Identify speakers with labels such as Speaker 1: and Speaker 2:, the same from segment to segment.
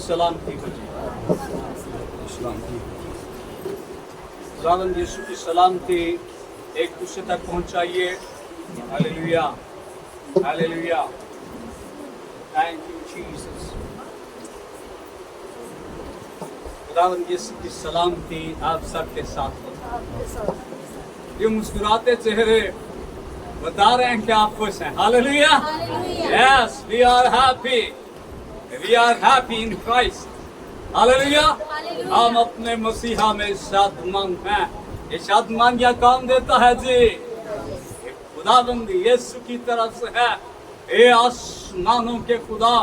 Speaker 1: सलामती हो जी, खुदावंद यीशु की सलामती एक दूसरे तक पहुंचाइए। Hallelujah, hallelujah, thank you Jesus. खुदावंद यीशु की सलामती आप सबके साथ हो। ये मुस्कुराते चेहरे बता रहे हैं कि आप खुश हैं। Hallelujah, yes, we are happy, we are happy in Christ. Hallelujah, हम अपने मसीहा में शादमंद हैं। ये शादमान क्या काम देता है जी? खुदाबंद यीशु की तरफ से है। ये आसमानों के खुदा,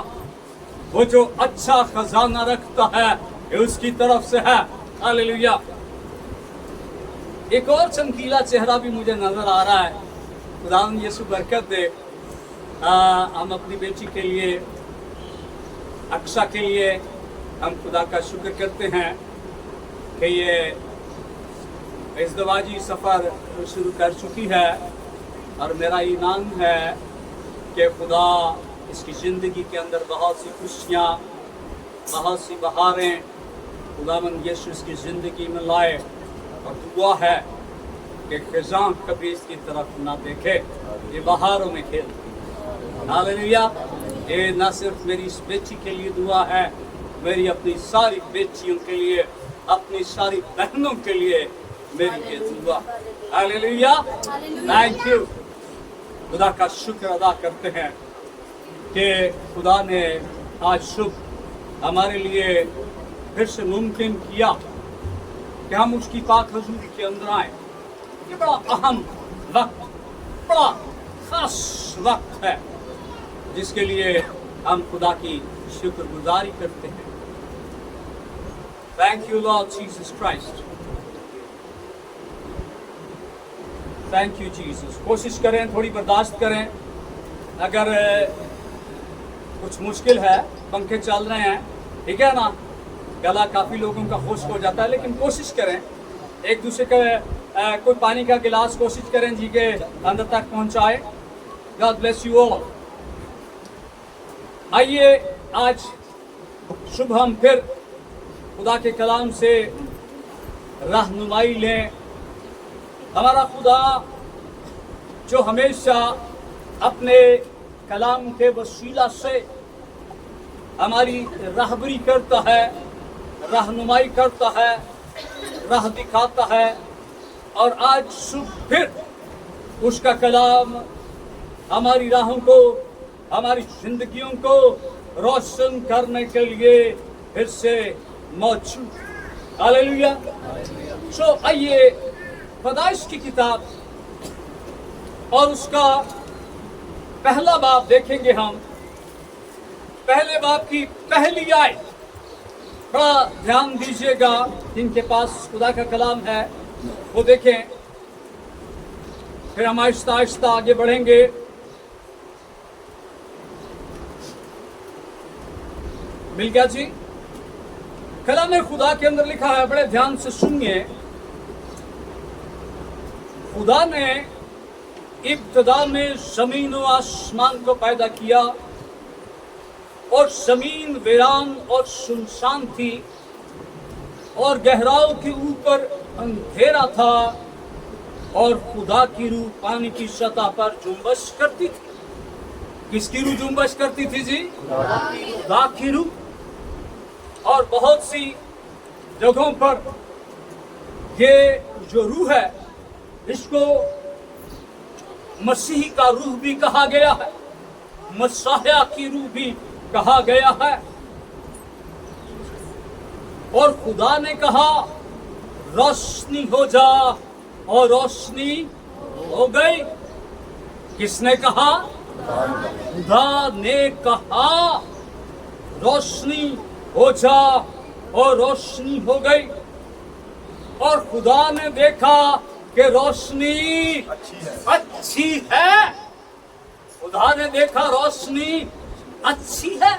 Speaker 1: वो जो अच्छा खजाना रखता है, ये उसकी तरफ से है। हालेलुया। एक और चमकीला चेहरा भी मुझे नजर आ रहा है। खुदावंद यीशु बरकत दे। हम अपनी बेटी के लिए, अक्सा के लिए हम खुदा का शुक्र करते हैं कि ये इज़्दवाजी सफ़र शुरू कर चुकी है और मेरा ईमान है कि खुदा इसकी ज़िंदगी के अंदर बहुत सी खुशियाँ, बहुत सी बहारें खुदावंद यीशु इसकी ज़िंदगी में लाए। और दुआ है कि खिज़ां कभी इसकी तरफ ना देखे, ये बहारों में खेलती है। हालेलुया। ये न सिर्फ मेरी इस बेटी के लिए दुआ है, मेरी अपनी सारी बेटियों के लिए, अपनी सारी बहनों के लिए मेरी ये दुआ। Hallelujah, thank you. खुदा का शुक्र अदा करते हैं कि खुदा ने आज सुबह हमारे लिए फिर से मुमकिन किया कि हम उसकी पाक हजूरी के अंदर आए। ये बड़ा अहम वक्त, बड़ा खास वक्त है जिसके लिए हम खुदा की शुक्रगुजारी करते हैं। Thank you Lord Jesus Christ, thank you Jesus. कोशिश करें, थोड़ी बर्दाश्त करें। अगर कुछ मुश्किल है, पंखे चल रहे हैं, ठीक है ना, गला काफ़ी लोगों का खुश्क हो जाता है, लेकिन कोशिश करें एक दूसरे का कोई पानी का गिलास कोशिश करें जी के अंदर तक पहुंचाए। God bless you all. आइए आज सुबह हम फिर खुदा के कलाम से रहनुमाई लें। हमारा खुदा जो हमेशा अपने कलाम के वसीला से हमारी रहबरी करता है, रहनुमाई करता है, राह दिखाता है, और आज सुबह फिर उसका कलाम हमारी राहों को, हमारी जिंदगियों को रोशन करने के लिए फिर से मौजूद। हालेलुया। सो आइए पैदाइश की किताब और उसका पहला बाब देखेंगे हम। पहले बाब की पहली आयत, बड़ा ध्यान दीजिएगा, जिनके पास खुदा का कलाम है वो देखें, फिर हम आहिस्ता आहिस्ता आगे बढ़ेंगे। मिल गया जी? कलाम खुदा के अंदर लिखा है, बड़े ध्यान से सुनिए। खुदा ने इब्तिदा में जमीन और आसमान को पैदा किया, और जमीन वीरान और सुनसान थी, और गहराओं के ऊपर अंधेरा था, और खुदा की रूह पानी की सतह पर जुम्बश करती थी। किसकी रूह जुम्बश करती थी जी? खुदा की रूह। और बहुत सी जगहों पर ये जो रूह है, इसको मसीह का रूह भी कहा गया है, मसाया की रूह भी कहा गया है। और खुदा ने कहा रोशनी हो जा, और रोशनी हो गई। किसने कहा? खुदा ने कहा रोशनी हो जा, और रोशनी हो गई। और खुदा ने देखा कि रोशनी अच्छी है। खुदा ने देखा रोशनी अच्छी है।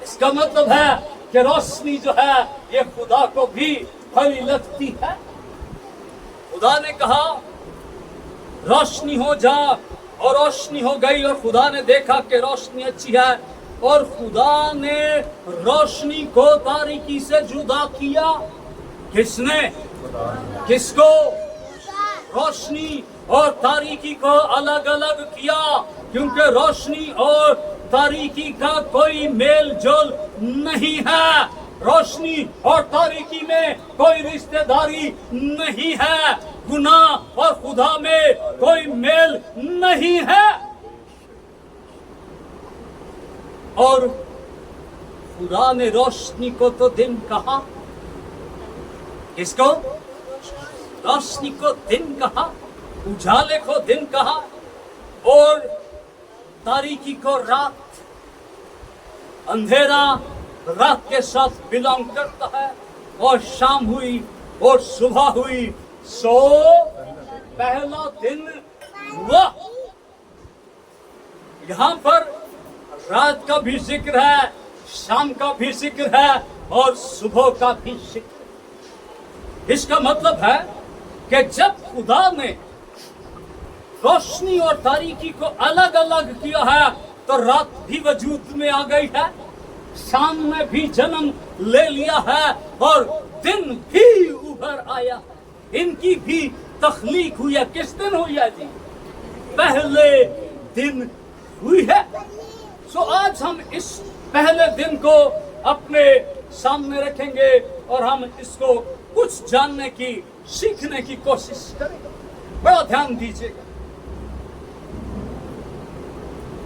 Speaker 1: इसका मतलब है कि रोशनी जो है ये खुदा को भी भली लगती है। खुदा ने कहा रोशनी हो जा, और रोशनी हो गई। और खुदा ने देखा कि रोशनी अच्छी है। اور خدا نے روشنی کو تاریکی سے جدا کیا. کس نے؟ کس کو؟ روشنی اور تاریکی کو الگ الگ کیا، کیونکہ روشنی اور تاریکی کا کوئی میل جول نہیں ہے. روشنی اور تاریکی میں کوئی رشتہ داری نہیں ہے. گناہ اور خدا میں کوئی میل نہیں ہے. اور خدا نے روشنی کو تو دن کہا. کس کو؟ روشنی کو دن کہا، اجالے کو دن کہا، اور تاریکی کو رات. اندھیرا رات کے ساتھ بلانگ کرتا ہے، اور شام ہوئی اور صبح ہوئی سو پہلا دن ہوا. یہاں پر رات کا بھی ذکر ہے، شام کا بھی ذکر ہے، اور صبح کا بھی ذکر. اس کا مطلب ہے کہ جب خدا نے روشنی اور تاریکی کو الگ الگ کیا ہے تو رات بھی وجود میں آ گئی ہے، شام میں بھی جنم لے لیا ہے، اور دن بھی ابھر آیا. ان کی بھی تخلیق ہوئی ہے. کس دن ہوئی ہے جی؟ پہلے دن ہوئی ہے. سو آج ہم اس پہلے دن کو اپنے سامنے رکھیں گے اور ہم اس کو کچھ جاننے کی، سیکھنے کی کوشش کریں گے. بڑا دھیان دیجیے گا.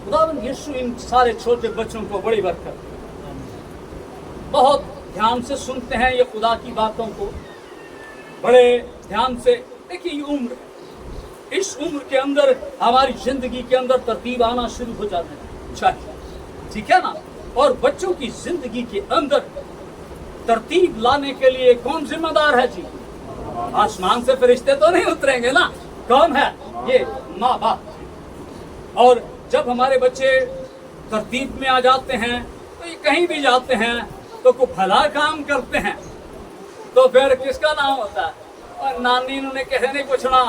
Speaker 1: خداوند یسوع ان سارے چھوٹے بچوں کو بڑی برکت، بہت دھیان سے سنتے ہیں یہ خدا کی باتوں کو، بڑے دھیان سے. دیکھیے یہ عمر ہے، اس عمر کے اندر ہماری زندگی کے اندر ترتیب آنا شروع ہو جاتے چاہیے، ٹھیک ہے نا. اور بچوں کی زندگی کے اندر ترتیب لانے کے لیے کون ذمہ دار ہے جی؟ آسمان سے فرشتے تو نہیں اتریں گے نا. کون ہے؟ یہ ماں باپ. اور جب ہمارے بچے ترتیب میں آ جاتے ہیں تو یہ کہیں بھی جاتے ہیں تو کوئی بھلا کام کرتے ہیں تو پھر کس کا نام ہوتا ہے؟ اور نانی انہوں نے کہے نہیں پوچھنا.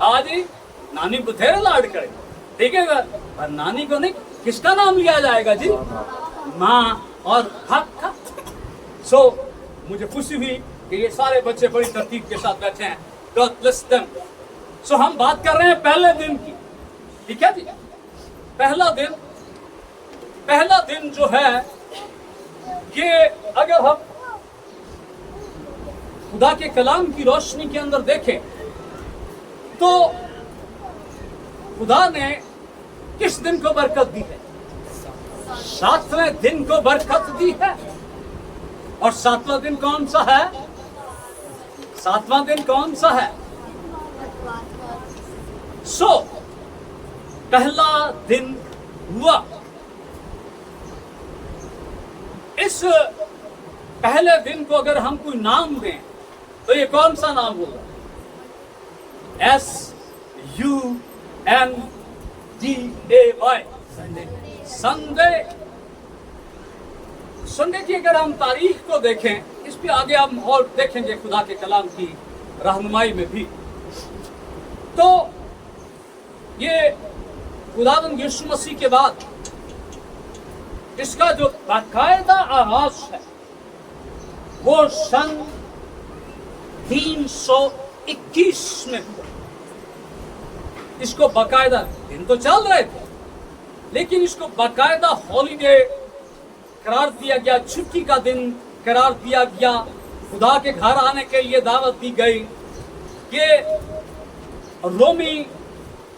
Speaker 1: ہاں جی، نانی بتھیرے لاڈ کرے، ٹھیک ہے. اور نانی کو نہیں، کس کا نام لیا جائے گا جی؟ ماں اور باپ کا. سو مجھے خوشی ہوئی کہ یہ سارے بچے بڑی ترتیب کے ساتھ بیٹھے ہیں. God bless them. سو ہم بات کر رہے ہیں پہلے دن کی، ٹھیک ہے جی. پہلا دن جو ہے یہ اگر ہم خدا کے کلام کی روشنی کے اندر دیکھیں تو خدا نے کس دن کو برکت دی ہے؟ 7ویں دن کو برکت دی ہے. اور 7واں دن کون سا ہے؟ 7واں دن کون سا ہے؟ سو پہلا دن ہوا. اس پہلے دن کو اگر ہم کوئی نام دیں تو یہ کون سا نام ہوگا؟ SUNDAY، Sunday. سنڈے کی اگر ہم تاریخ کو دیکھیں، اس پہ آگے ہم اور دیکھیں گے خدا کے کلام کی رہنمائی میں بھی، تو یہ خداوند یسوع مسیح کے بعد اس کا جو باقاعدہ آغاز ہے وہ سن 321 میں ہوا. اس کو باقاعدہ دن تو چل رہے تھے لیکن اس کو باقاعدہ ہالیڈے قرار دیا گیا، چھٹی کا دن قرار دیا گیا. خدا کے گھر آنے کے لیے دعوت دی گئی. یہ رومی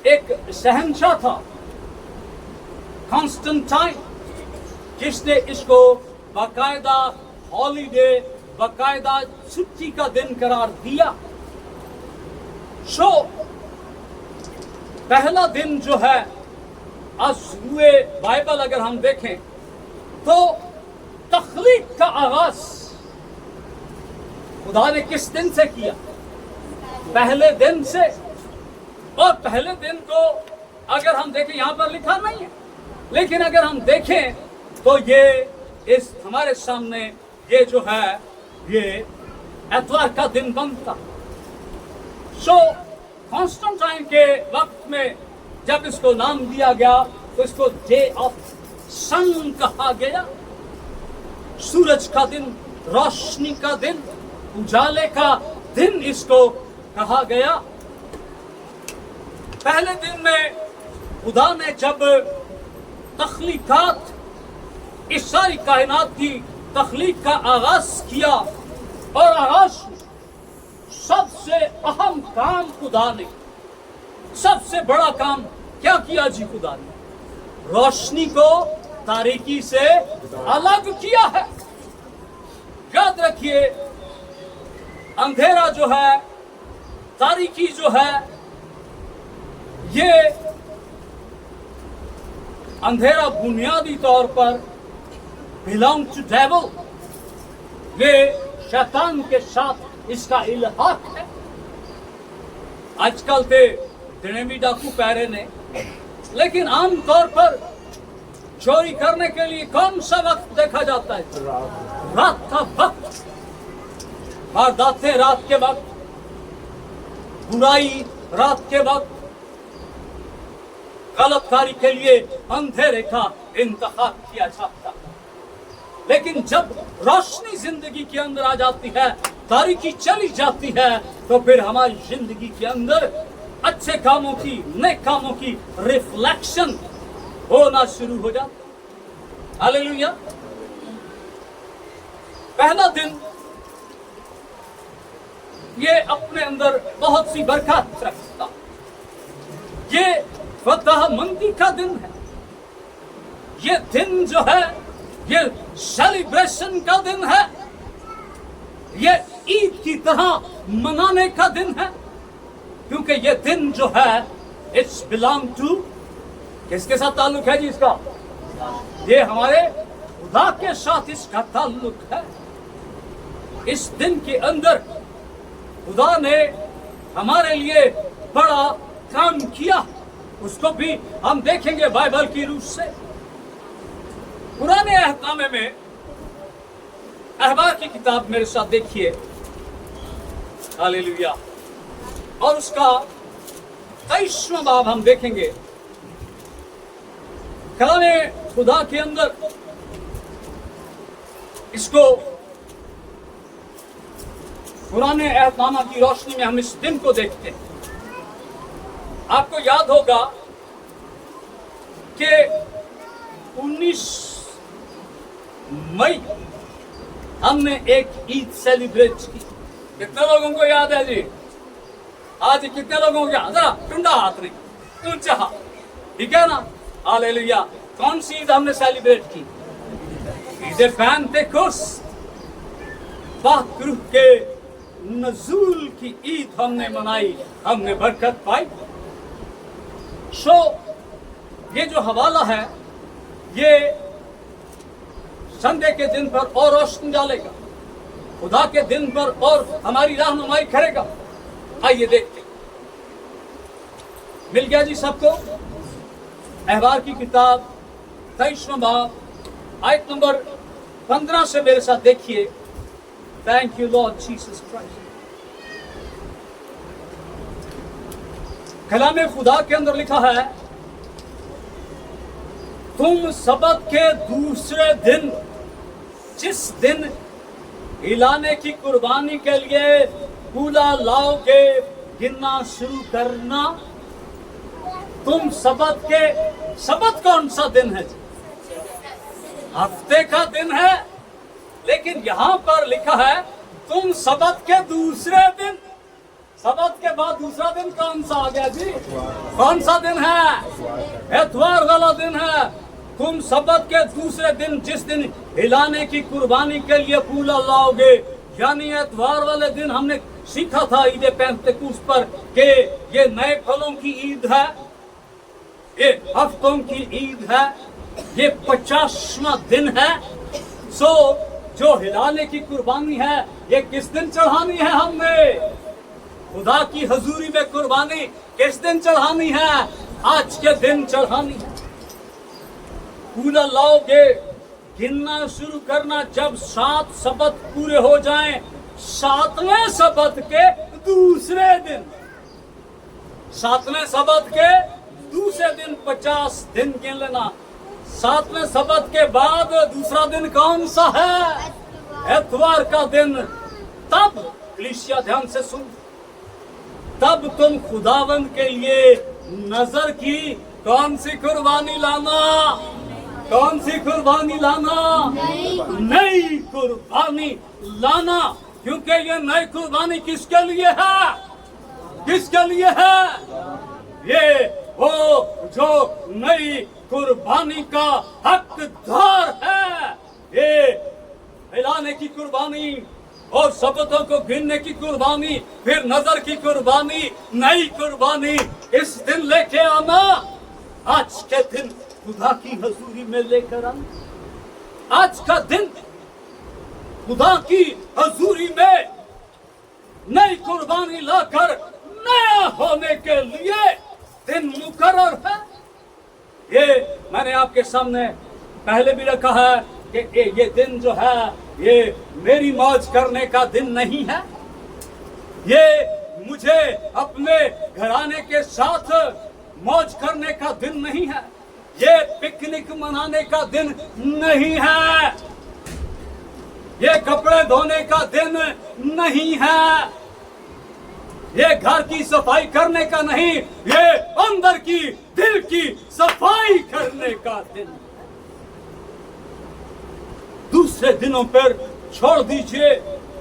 Speaker 1: ایک شہنشاہ تھا کانسٹنٹائن، جس نے اس کو باقاعدہ ہالیڈے، باقاعدہ چھٹی کا دن قرار دیا. سو پہلا دن جو ہے از ہوئے بائبل اگر ہم دیکھیں تو تخلیق کا آغاز خدا نے کس دن سے کیا؟ پہلے دن سے. اور پہلے دن کو اگر ہم دیکھیں، یہاں پر لکھا نہیں ہے لیکن اگر ہم دیکھیں تو یہ اس ہمارے سامنے یہ جو ہے یہ اتوار کا دن بنتا. سو کانسٹنٹائن کے وقت میں جب اس کو نام دیا گیا تو اس کو ڈے آف सन कहा गया, सूरज का दिन, रोशनी का दिन, उजाले का दिन इसको कहा गया। पहले दिन में खुदा ने जब तख्लीकात, इस सारी कायनात की तख्लीक का आगाज किया, और आगाज सबसे अहम काम खुदा ने, सबसे बड़ा काम क्या किया जी खुदा ने? रोशनी को तारीकी से अलग किया है। याद रखिए, अंधेरा जो है, तारीकी जो है, ये अंधेरा बुनियादी तौर पर बिलोंग टू डेविल, ये शैतान के साथ इसका इल्हाक है। आजकल ते दिने भी डाकू पैरे ने, लेकिन आम तौर पर चोरी करने के लिए कौन सा वक्त देखा जाता है? रात का वक्त। वारदातें रात के वक्त, बुराई रात के वक्त, गलतकारी के लिए अंधेरे का इंतखाब किया जाता। लेकिन जब रोशनी जिंदगी के अंदर आ जाती है, तारीकी चली जाती है, तो फिर हमारी जिंदगी के अंदर अच्छे कामों की, नेक कामों की रिफ्लेक्शन होना शुरू हो जाता। हालेलुया। पहला दिन ये अपने अंदर बहुत सी बरकत रखता, ये फतहमंदी का दिन है। ये दिन जो है, ये सेलिब्रेशन का दिन है, ये ईद की तरह मनाने का दिन है, क्योंकि ये दिन जो है, इट्स बिलोंग टू, किसके साथ ताल्लुक है जी इसका? ये हमारे खुदा के साथ इसका ताल्लुक है। इस दिन के अंदर खुदा ने हमारे लिए बड़ा काम किया, उसको भी हम देखेंगे बाइबल की रूप से। पुराने अहकामे में, अहबार की किताब मेरे साथ देखिए, हालेलुया, और उसका 23वां बाब हम देखेंगे। कलामे खुदा के अंदर इसको पुराने अहकामा की रोशनी में हम इस दिन को देखते हैं। आपको याद होगा कि 19 मई हमने एक ईद सेलिब्रेट की। कितने लोगों को याद है जी? आज कितने लोगों को याद? जरा टुंडा हाथ नहीं, ऊंचा हाथ, ठीक है ना? हालेलुया। कौन सी ईद हमने सेलिब्रेट की? ईद पेंटेकोस्त, बाकरूह के नज़ूल की ईद हमने मनाई, हमने बरकत पाई। सो ये जो हवाला है, ये संडे के दिन पर और रोशनी डालेगा, खुदा के दिन पर और हमारी रहनुमाई करेगा। आइए देखते। मिल गया जी सबको? अहबार की किताब 23वां बाब, आयत नंबर 15 से मेरे साथ देखिए। Thank you Lord Jesus Christ. कलामे खुदा के अंदर लिखा है, तुम सबत के दूसरे दिन, जिस दिन हिलाने की कुर्बानी के लिए फूला लाओगे, गिनना शुरू करना। तुम सबत के, सबत कौन सा दिन है? हफ्ते का दिन है, लेकिन यहां पर लिखा है तुम सबत के दूसरे दिन। सबत के बाद दूसरा दिन कौन सा आ गया जी? कौन सा दिन है? एतवार वाला दिन है। तुम सबत के दूसरे दिन, जिस दिन हिलाने की कुर्बानी के लिए फूला लाओगे, यानी एतवार वाले दिन हमने सीखा था ईद पेंटेकोस्त पर कि ये नए फलों की ईद है, ये हफ्तों की ईद है, ये 50वां दिन है। सो जो हिलाने की कुर्बानी है, ये किस दिन चढ़ानी है? हमने खुदा की हजूरी में कुर्बानी किस दिन चढ़ानी है? आज के दिन चढ़ानी है। फूला लाओगे, गिनना शुरू करना जब 7 सबत पूरे हो जाएं, 7वें सबत के दूसरे दिन, 7वें सबत के दूसरे दिन 50 दिन गिन लेना। सातवें सबत के बाद दूसरा दिन कौन सा है? एतवार का दिन। तब कलीसिया ध्यान से सुन, तब तुम खुदावंद के लिए नजर की कौन सी कुर्बानी लाना? कौन सी कुर्बानी लाना? नई कुर्बानी लाना। क्योंकि ये नई कुर्बानी किसके लिए है? किसके लिए है? ये वो जो नई कुर्बानी का हकदार है। ये मिलाने की कुर्बानी और सबतों को गिनने की कुर्बानी, फिर नजर की कुर्बानी, नई कुर्बानी इस दिन लेके आना। आज के दिन खुदा की हजूरी में लेकर आना। आज का दिन खुदा की हजूरी में नई कुर्बानी लाकर नया होने के लिए दिन मुकर्रर है। ये मैंने आपके सामने पहले भी रखा है कि ये दिन जो है ये मेरी मौज करने का दिन नहीं है। ये मुझे अपने घराने के साथ मौज करने का दिन नहीं है। ये पिकनिक मनाने का दिन नहीं है। ये कपड़े धोने का दिन नहीं है। ये घर की सफाई करने का नहीं, ये अंदर की दिल की सफाई करने का दिन। दूसरे दिनों पर छोड़ दीजिए।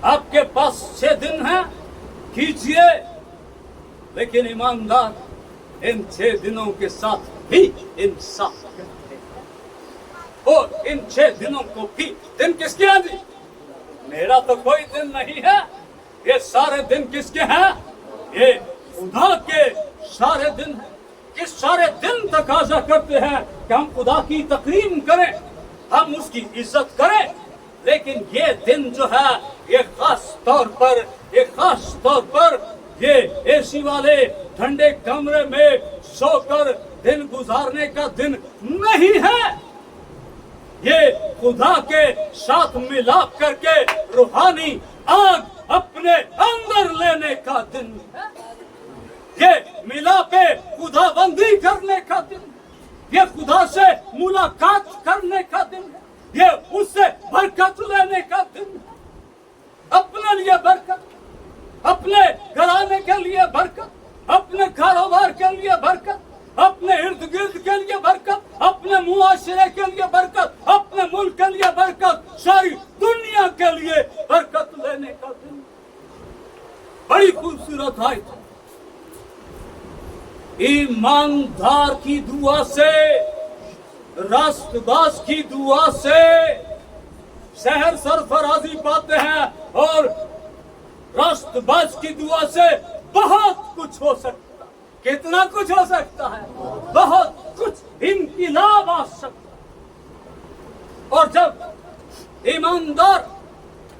Speaker 1: आपके पास 6 दिन है, कीजिए। लेकिन ईमानदार इन 6 दिनों के साथ भी इंसाफ करते हैं। और इन 6 दिनों को भी दिन किसके हैं जी? मेरा तो कोई दिन नहीं है। ये सारे दिन किसके हैं? ये खुदा के सारे दिन हैं। इस सारे दिन तकाजा करते हैं कि हम खुदा की तकरीम करें, हम उसकी इज्जत करें। लेकिन ये दिन जो है ये खास तौर पर ये एसी वाले ठंडे कमरे में सोकर दिन गुजारने का दिन नहीं है। ये खुदा के साथ मिलाप करके रूहानी आग अपने अंदर लेने का दिन है। ये मिलापे खुदाबंदी करने का दिन, ये खुदा से मुलाकात करने का दिन है। ये उससे बरकत लेने का दिन है। अपने लिए बरकत, अपने घराने के लिए बरकत, अपने कारोबार के लिए बरकत, अपने इर्द गिर्द के लिए बरकत, अपने मुआशरे के लिए बरकत, अपने मुल्क के लिए बरकत, सारी दुनिया के लिए बरकत लेने का दिन। बड़ी खूबसूरत आयत। ईमानदार की दुआ से, रास्तबाज की दुआ से शहर सरफराजी पाते हैं, और रास्तबाज की दुआ से बहुत कुछ हो सकता है। कितना कुछ हो सकता है? बहुत कुछ इनकलाब आ सकता है। और जब ईमानदार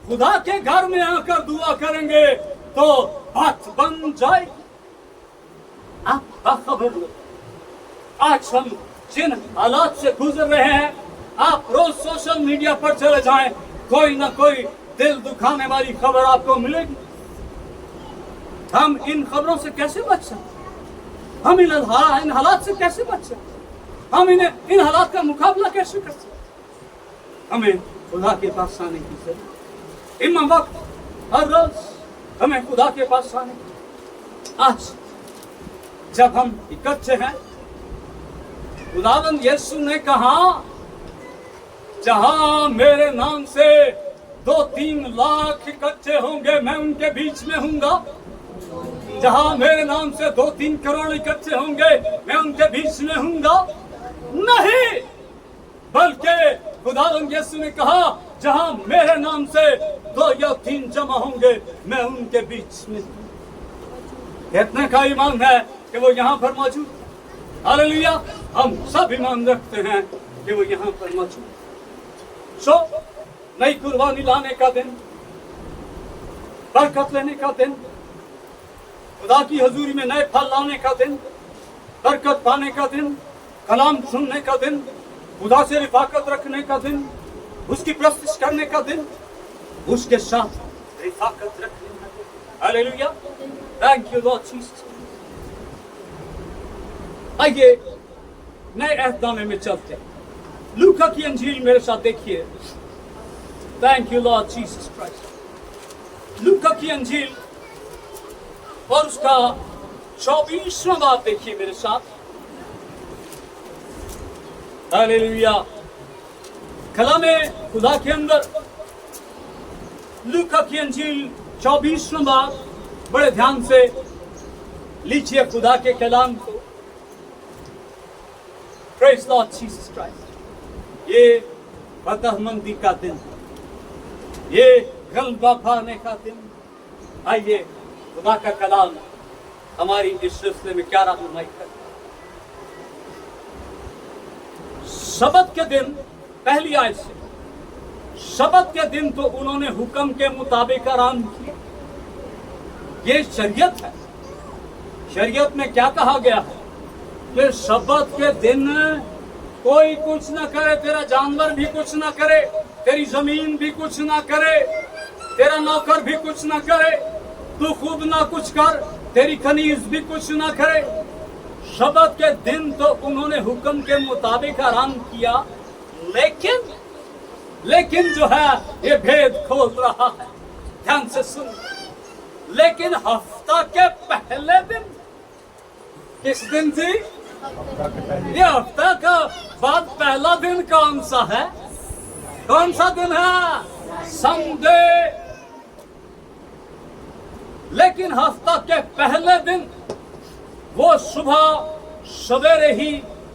Speaker 1: खुदा के घर में आकर दुआ करेंगे तो बात बन जाएगी। आप खबर लो, आज हम जिन हालात से गुजर रहे हैं, आप रोज सोशल मीडिया पर चले जाएं, कोई ना कोई दिल दुखाने वाली खबर आपको मिलेगी। हम इन खबरों से कैसे बच सकते? हम इन हालात से कैसे बच सकते? हम इन हालात का मुकाबला कैसे कर सकते? हमें खुदा के पास आने की जरूरत। इमाम वक्त हर रोज हमें खुदा के पास आने की। आज जब हम इकट्ठे हैं, खुदावंद यीशु ने कहा, जहां मेरे नाम से 2-3 लाख इकट्ठे होंगे मैं उनके बीच में हूंगा। जहां मेरे नाम से 2-3 करोड़ इकट्ठे होंगे मैं उनके बीच में हूंगा। नहीं, बल्कि खुदावंद यीशु ने कहा, जहां मेरे नाम से 2 या 3 जमा होंगे मैं उनके बीच में। कितने का ईमान है कि वो यहाँ पर मौजूद? हालेलुया। हम सब ईमान रखते हैं कि वो यहाँ पर मौजूद। सो नई कुर्बानी लाने का दिन, बरकत लेने का दिन, खुदा की हजूरी में नए फल लाने का दिन, बरकत पाने का दिन, कलाम सुनने का दिन, खुदा से रिफाकत रखने का दिन, उसकी प्रस्तुत करने का दिन, उसके साथ रिफाकत रखने का दिन। Hallelujah. Thank you Lord Jesus. आइए नए अहदनामे में चलते हैं। लूका की अंजील मेरे साथ देखिए। Thank you Lord Jesus Christ. लूका की अंजील और उसका 24वां बाब देखिए मेरे साथ। हालेलुया। कलामे खुदा के अंदर लूका की अंजील 24वां बाब, बड़े ध्यान से लीजिए खुदा के कलाम को। Praise Lord Jesus Christ. ये फतहमंदी का दिन, ये गलबा पाने का दिन। आइए खुदा का कलाम हमारी इस सिलसिले में क्या रहनुमाई करता है। शबत के दिन, पहली आयत से, शबत के दिन तो उन्होंने हुक्म के मुताबिक आराम किया। ये शरीयत है। शरीयत में क्या कहा गया है कि शबत के दिन कोई कुछ ना करे, तेरा जानवर भी कुछ ना करे, तेरी जमीन भी कुछ ना करे, तेरा नौकर भी कुछ ना करे, तू खुद ना कुछ कर, तेरी खनीज भी कुछ ना करे। शबत के दिन तो उन्होंने हुक्म के मुताबिक आराम किया, लेकिन जो है ये भेद खोल रहा है, ध्यान से सुन। लेकिन हफ्ता के पहले दिन, किस दिन थी ये? हफ्ता का बाद पहला दिन कौन सा है? कौन सा दिन है? संडे। लेकिन हफ्ता के पहले दिन वो सुबह सवेरे ही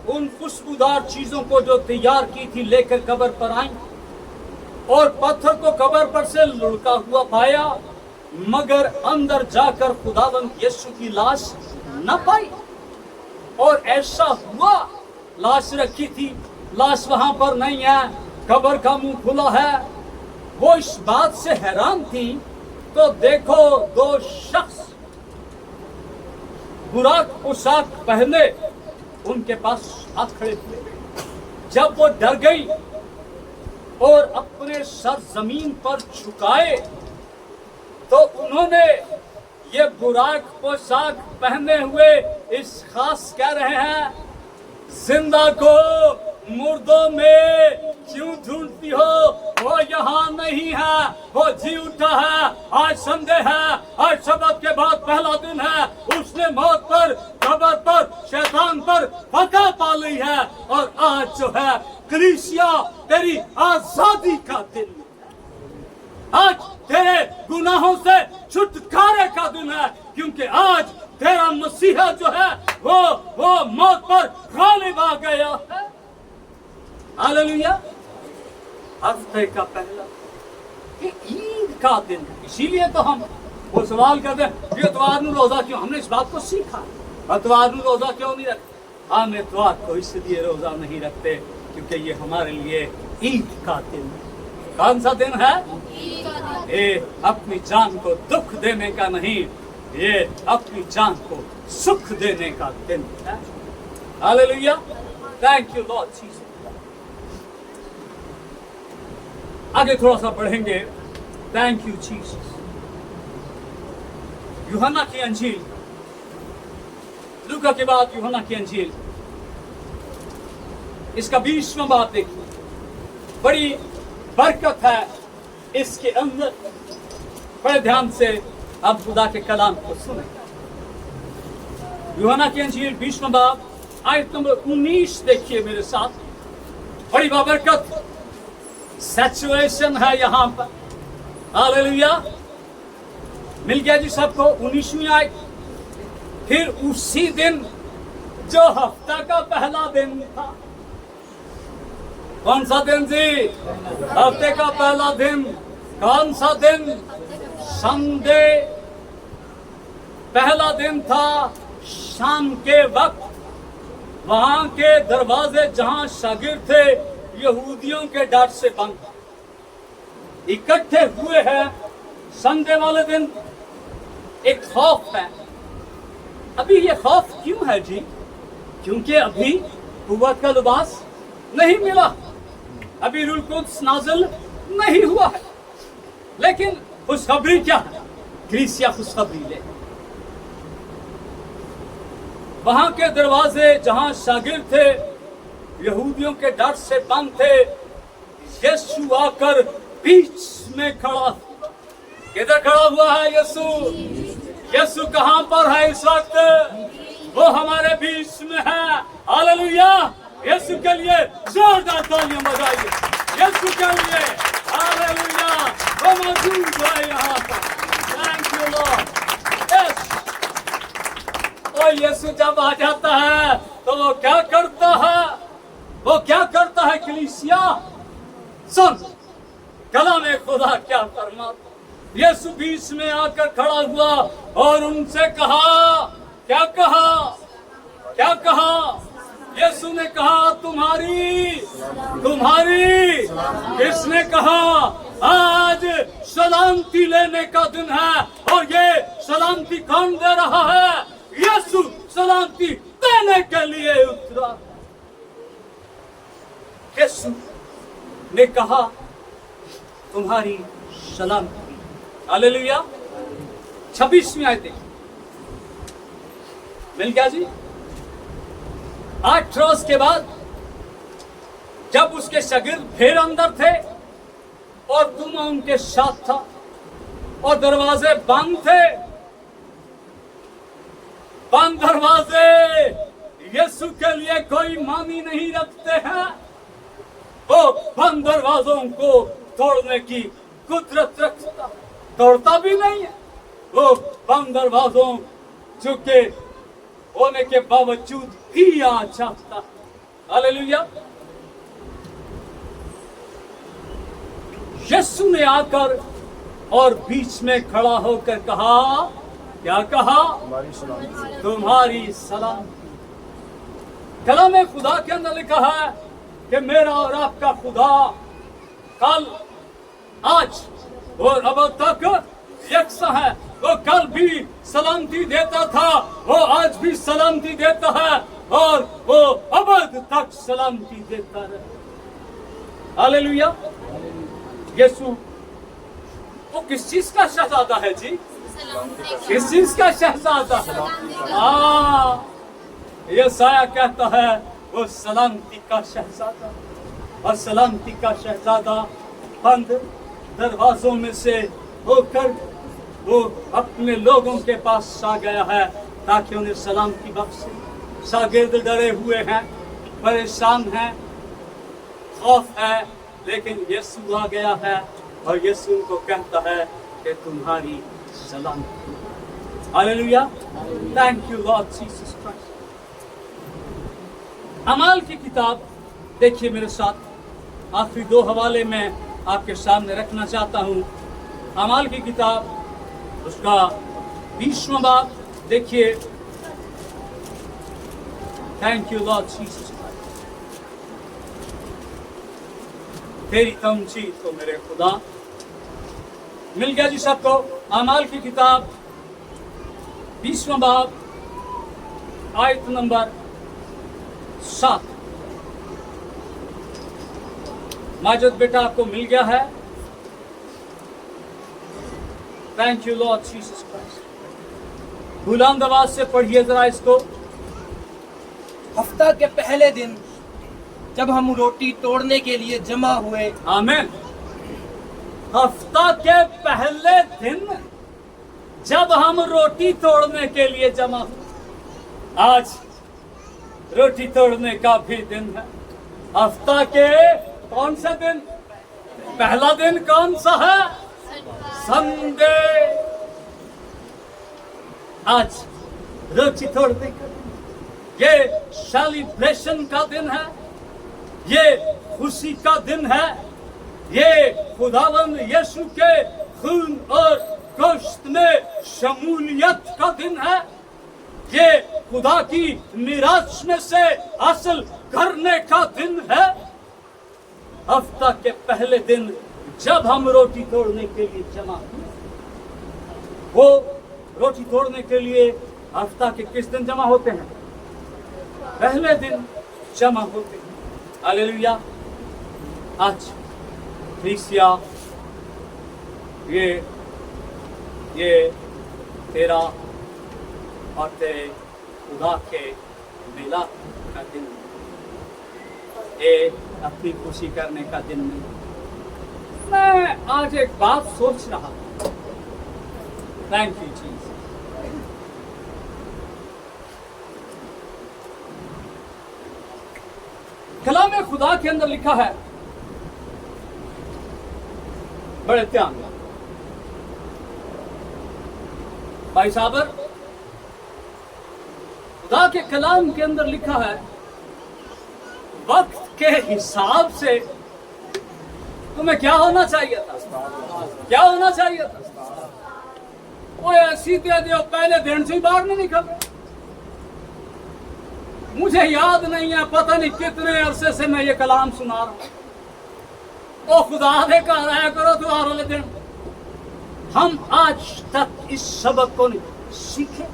Speaker 1: उन खुशबूदार चीजों को जो तैयार की थी लेकर कब्र पर आई, और पत्थर को कब्र पर से लुढ़का हुआ पाया, मगर अंदर जाकर खुदावंद यीशु की लाश न पाई। और ऐसा हुआ, लाश रखी थी, लाश वहां पर नहीं है, कब्र का मुंह खुला है। वो इस बात से हैरान थी। तो देखो, दो शख्स बुराक पोशाक पहने उनके पास हाथ खड़े हुए। जब वो डर गई और अपने सर जमीन पर झुकाए, तो उन्होंने ये बुराक पोशाक पहने हुए इस खास कह रहे हैं, जिंदा को मुर्दों में क्यों ढूंढती हो? वो यहाँ नहीं है, वो जी उठा है। आज संडे है, आज शबत के बाद पहला दिन है। उसने मौत पर, कब्र पर, शैतान पर फतह पा ली है। और आज जो है कलीसिया तेरी आजादी का दिन है। आज तेरे गुनाहों से छुटकारे का दिन है, क्योंकि आज तेरा मसीहा जो है वो मौत पर गालिब आ गया है। हालेलुया। हफ्ते का पहला, ये ईद का दिन है। इसीलिए तो हम वो सवाल करते हैं, इतवार नू रोजा क्यों? हमने इस बात को सीखा, इतवार नू रोजा क्यों नहीं रखते? हम इतवार को इसलिए रोजा नहीं रखते क्योंकि ये हमारे लिए ईद का दिन है। कौन सा दिन है? ये अपनी जान को दुख देने का नहीं, ये अपनी जान को सुख देने का दिन है। Hallelujah. Thank you Lord Jesus. आगे थोड़ा सा बढ़ेंगे। Thank you Jesus. यूहन्ना की अंजील, लूका के बाद यूहन्ना की अंजील, इसका 20वां बाब देखिए। बड़ी बरकत है इसके अंदर। बड़े ध्यान से आप खुदा के कलाम को सुने। यूहन्ना की अंजील 20वां बाब, आयत नंबर 19 देखिए मेरे साथ। बड़ी बाबरकत सैचुरेशन है यहाँ पर। हालेलुया। मिल गया जी सबको? 19वीं आयत। फिर उसी दिन जो हफ्ता का पहला दिन था, कौन सा दिन जी? हफ्ते का पहला दिन। कौन सा दिन? संडे। पहला दिन था शाम के वक्त। वहां के दरवाजे जहां शागिर्द थे यहूदियों के डर से बंद इकट्ठे हुए हैं। संडे वाले दिन एक खौफ है। अभी ये खौफ क्यों है जी? क्योंकि अभी कुव्वत का लिबास नहीं मिला, अभी रूह कुद्स नाज़िल नहीं हुआ है। लेकिन खुशखबरी क्या है? कलीसिया खुशखबरी ले। वहां के दरवाजे जहां शागिर्द थे यहूदियों के डर से बंद थे, यीशु आकर बीच में खड़ा। किधर खड़ा हुआ है यीशु? यीशु कहां पर है इस वक्त? वो हमारे बीच में है। हालेलुया! यीशु के लिए जोरदार तालियां बजाइए। यीशु के लिए हालेलुया! वो मौजूद है यहाँ पर। Thank you Lord. यस, और यीशु जब आ जाता है तो वो क्या करता है? वो क्या करता है कलीसिया? सुन, कलाम खुदा क्या फरमाता। यीशु बीच में आकर खड़ा हुआ और उनसे कहा, क्या कहा? क्या कहा? यीशु ने कहा तुम्हारी। किसने कहा? आज सलामती लेने का दिन है। और ये सलामती कौन दे रहा है? यीशु सलामती देने के लिए उतरा। यीशु ने कहा तुम्हारी सलामती। हालेलुया! 26वीं आयत मिल गया जी। 8 रोज के बाद जब उसके शागिर्द फिर अंदर थे और तुम उनके साथ था और दरवाजे बंद थे, बंद दरवाजे यीशु के लिए कोई मानी नहीं रखते हैं। वो बंद दरवाजों को तोड़ने की कुदरत रखता, तोड़ता भी नहीं है। वो बंद दरवाजों चुके होने के बावजूद भी आ जाता। हालेलुया! यीशु ने आकर और बीच में खड़ा होकर कहा, क्या कहा? तुम्हारी सलाम। कलाम खुदा के अंदर लिखा है कि मेरा और आपका खुदा कल, आज और अब तक यकसा है। वो कल भी सलामती देता था, वो आज भी सलामती देता है और वो अबद तक सलामती देता रहे। हालेलुया! यीशु वो किस चीज का शहजादा है जी? किस चीज का शहजादा? यशाया कहता है वो सलामती का शहजादा। और सलामती का शहजादा बंद दरवाजों में से होकर वो अपने लोगों के पास आ गया है ताकि उन्हें सलामती बख्शे। शागिर्द डरे हुए हैं, परेशान हैं, खौफ है, लेकिन यीशु आ गया है और यीशु उनको कहता है कि तुम्हारी सलामती। Hallelujah! Thank you Lord Jesus Christ. अमाल की किताब देखिए मेरे साथ। आखिरी 2 हवाले मैं आपके सामने रखना चाहता हूँ। अमाल की किताब उसका 20वां बाब देखिए। Thank you Lord Jesus Christ. तेरी तमजीद को मेरे खुदा। मिल गया जी सबको? अमाल की किताब 20वां बाब आयत नंबर 7। माजिद बेटा आपको मिल गया है? Thank you Lord Jesus Christ. बुलंद आवाज से पढ़िए जरा इसको।
Speaker 2: हफ्ता के पहले दिन जब हम रोटी तोड़ने के लिए जमा हुए।
Speaker 1: आमीन। हफ्ता के पहले दिन जब हम रोटी तोड़ने के लिए जमा हुए। आज रोटी तोड़ने का भी दिन है। हफ्ता के कौन सा दिन? पहला दिन कौन सा है? संडे। आज रोटी तोड़ने का ये सेलिब्रेशन का दिन है, ये खुशी का दिन है, ये खुदावंद यीशु के खून और गोश्त में शमूलियत का दिन है, ये खुदा की मिराज में से हासिल करने का दिन है। हफ्ता के पहले दिन जब हम रोटी तोड़ने के लिए जमा हुए, वो रोटी तोड़ने के लिए हफ्ता के किस दिन जमा होते हैं? पहले दिन जमा होते हैं। हालेलुया! आज क्रिसिया ये तेरा और तेरे खुदा के मिलाप का दिन। ये अपनी खुशी करने का दिन नहीं। मैं आज एक बात सोच रहा था। थैंक यू जी। कलाम खुदा के अंदर लिखा है, बड़े ध्यान में भाई साबर, खुदा के कलाम के अंदर लिखा है, वक्त के हिसाब से तुम्हें क्या होना चाहिए था? क्या होना चाहिए था? वो ऐसी दे दो, पहले दिन से ही बाहर नहीं निकल। मुझे याद नहीं है, पता नहीं कितने अरसे से मैं ये कलाम सुना रहा हूं। ओ खुदा दे कह रहा करो तुम्हारे वाले दिन। हम आज तक इस सबक को नहीं सीखे,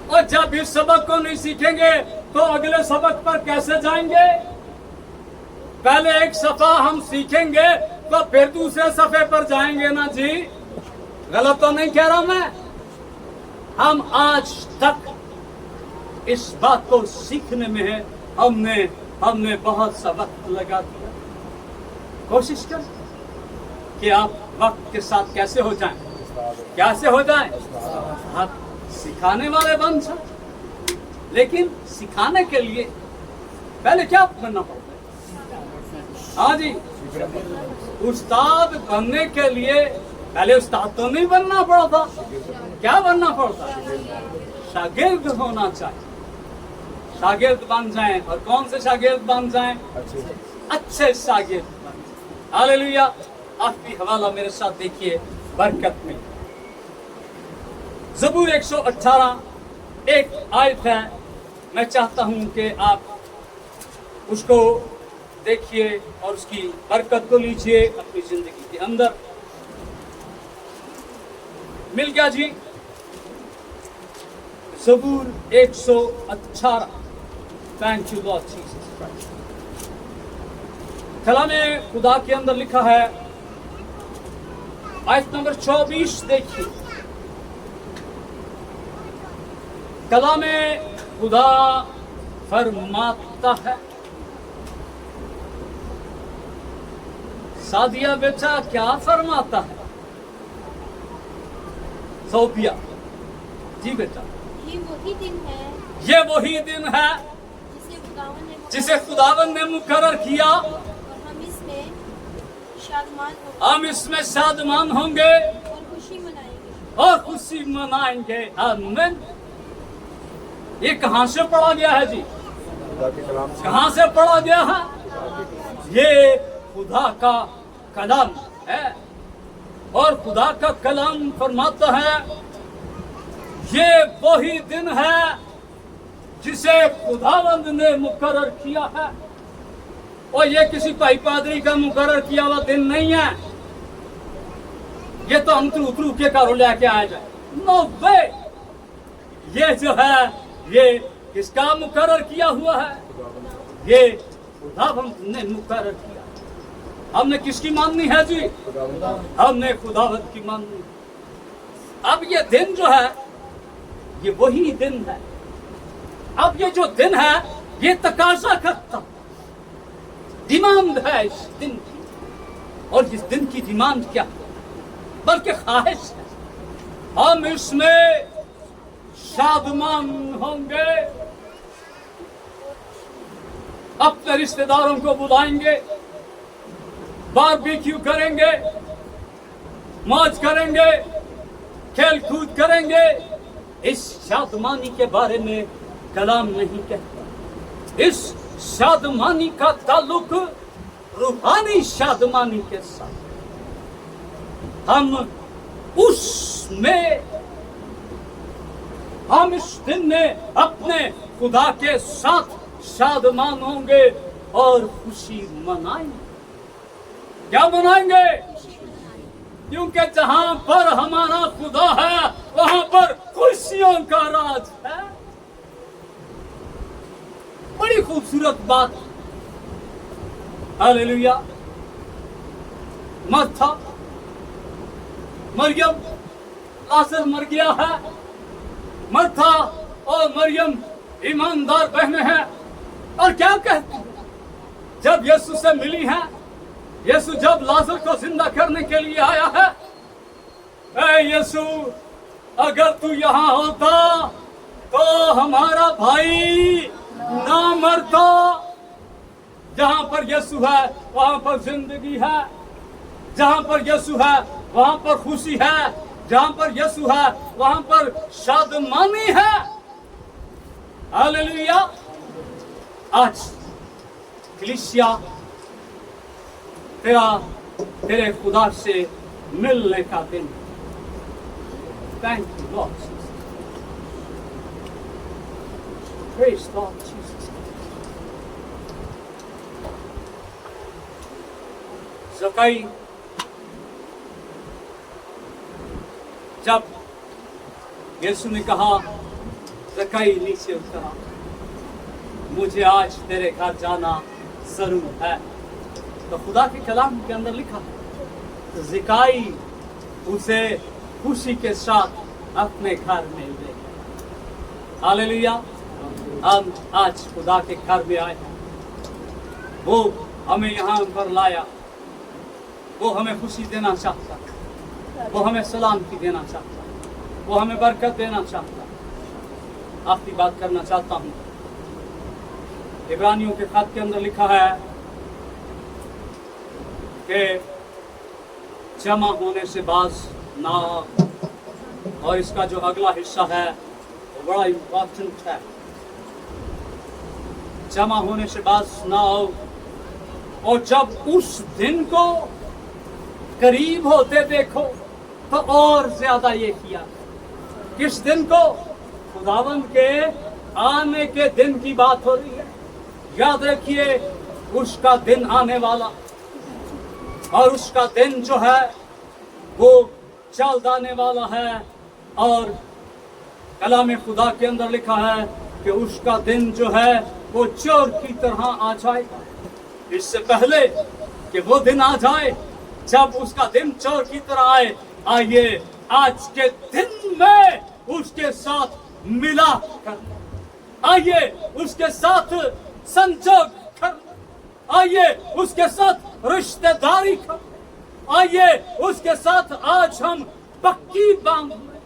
Speaker 1: और जब इस सबक को नहीं सीखेंगे तो अगले सबक पर कैसे जाएंगे? पहले एक सफा हम सीखेंगे तो फिर दूसरे सफे पर जाएंगे ना जी। गलत तो नहीं कह रहा मैं? हम आज तक इस बात को सीखने में है, हमने बहुत सा वक्त लगा दिया। कोशिश कर कि आप वक्त के साथ कैसे हो जाएं, कैसे हो जाएं। आप सिखाने वाले बन जाए, लेकिन सिखाने के लिए पहले क्या बनना पड़ता है? हाँ जी, उस्ताद बनने के लिए पहले उस्ताद तो नहीं बनना पड़ता। क्या बनना पड़ता? शागिर्द होना चाहिए। शागिर्द बन जाएं, और कौन से शागिर्द बन जाएं? अच्छे शागिर्द बन जाएं। हालेलुया। आप भी हवाला मेरे साथ देखिए बरकत में। ज़बूर 118 एक आयत है, मैं चाहता हूं कि आप उसको देखिए और उसकी बरकत को लीजिए अपनी जिंदगी के अंदर। मिल गया जी? ज़बूर 118। Thank you Lord Jesus Christ. कलामे खुदा के अंदर लिखा है, आयत नंबर 24 देखिए। कलामे खुदा फरमाता है, सादिया बेटा क्या फरमाता है? सोफिया जी बेटा,
Speaker 3: ये वही दिन है
Speaker 1: ये वही दिन है जिसे खुदावन ने मुकर्रर किया,
Speaker 3: और हम इसमें शादमान
Speaker 1: हम इसमें शादमान
Speaker 3: होंगे
Speaker 1: होंगे
Speaker 3: और खुशी मनाएंगे।
Speaker 1: और खुशी मनाएंगे। आमीन। ये कहां से पढ़ा गया है जी? कहां से पढ़ा गया है? ये खुदा का कलाम है, और खुदा का कलाम फरमाता है, ये वही दिन है जिसे खुदावंद ने मुकर्रर किया है। और ये किसी भाई पादरी का मुकर्रर किया हुआ दिन नहीं है। ये तो हम उतरू के घरों लेके आए जाए। नो वे। ये जो है, ये किसका मुकर्रर किया हुआ है? ये खुदावंद ने मुकर्रर किया। हमने किसकी माननी है जी? हमने खुदावंद की माननी। अब ये दिन जो है, ये वही दिन है। अब ये जो दिन है, ये तकाजा करता, डिमांड है इस दिन की। और इस दिन की डिमांड क्या है? बल्कि ख्वाहिश है। हम इसमें शादमान होंगे, अपने रिश्तेदारों को बुलाएंगे, बारबेक्यू करेंगे, मौज करेंगे, खेल कूद करेंगे। इस शादमानी के बारे में कलाम नहीं कहता। इस शादमानी का ताल्लुक रूहानी शादमानी के साथ। हम उसमें, हम इस दिन में अपने खुदा के साथ शादमान होंगे और खुशी मनाएंगे। क्या मनाएंगे? क्योंकि जहां पर हमारा खुदा है, वहां पर खुशियों का राज है। बड़ी खूबसूरत बात। हालेलुया। मरथा, मरियम, लाजर मर गया है। मरथा और मरियम ईमानदार बहनें हैं, और क्या कहती हैं? जब यीशु से मिली हैं, यीशु जब लाजर को जिंदा करने के लिए आया है, ऐ यीशु अगर तू यहाँ होता तो हमारा भाई ना मरता। जहां पर यीशु है वहां पर जिंदगी है, जहां पर यीशु है वहां पर खुशी है, जहां पर यीशु है वहां पर शादमानी है। हालेलुया। आज कलीसिया तेरे खुदा से मिलने का दिन। Thank you Lord Jesus. Praise Lord Jesus. ज़काई जब यीशु ने कहा ज़काई नीचे उतरा, मुझे आज तेरे घर जाना जरूर है, तो खुदा के कलाम के अंदर लिखा तो ज़काई उसे खुशी के साथ अपने घर में ले गया। हालेलुया। हम आज खुदा के घर में आए, वो हमें यहाँ पर लाया, वो हमें खुशी देना चाहता, वो हमें सलामती देना चाहता, वो हमें बरकत देना चाहता। आखिरी बात करना चाहता हूँ, इब्रानियों के खत के अंदर लिखा है कि जमा होने से बाज ना आओ, और इसका जो अगला हिस्सा है वो बड़ा इम्पोर्टेंट है। जमा होने से बाज ना आओ, और जब उस दिन को करीब होते देखो तो और ज्यादा ये किया। किस दिन को? खुदावंद के आने के दिन की बात हो रही है। याद रखिए, उसका दिन आने वाला, और उसका दिन जो है वो जल्द आने वाला है। और कलाम खुदा के अंदर लिखा है कि उसका दिन जो है वो चोर की तरह आ जाएगा। इससे पहले कि वो दिन आ जाए, जब उसका दिन चोर की तरह आए, आइए आज के दिन में उसके साथ मिला कर, आइए उसके साथ संजोग कर, आइए उसके साथ रिश्तेदारी कर, आइए उसके साथ आज हम पक्की बांध लें,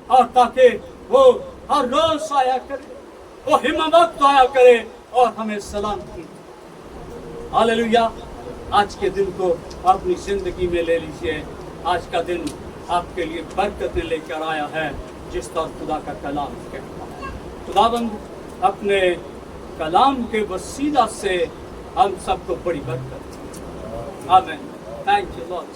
Speaker 1: और ताकि वो हर रोज आया करे, वो हिम्मत आया करे और हमें सलाम की। हालेलुया। आज के दिन को अपनी जिंदगी में ले लीजिए। आज का दिन आपके लिए बरकतें लेकर आया है, जिस तरह खुदा का कलाम कहता है। खुदाबंद अपने कलाम के वसीला से हम सबको बड़ी बरकत। आमीन। Thank you Lord.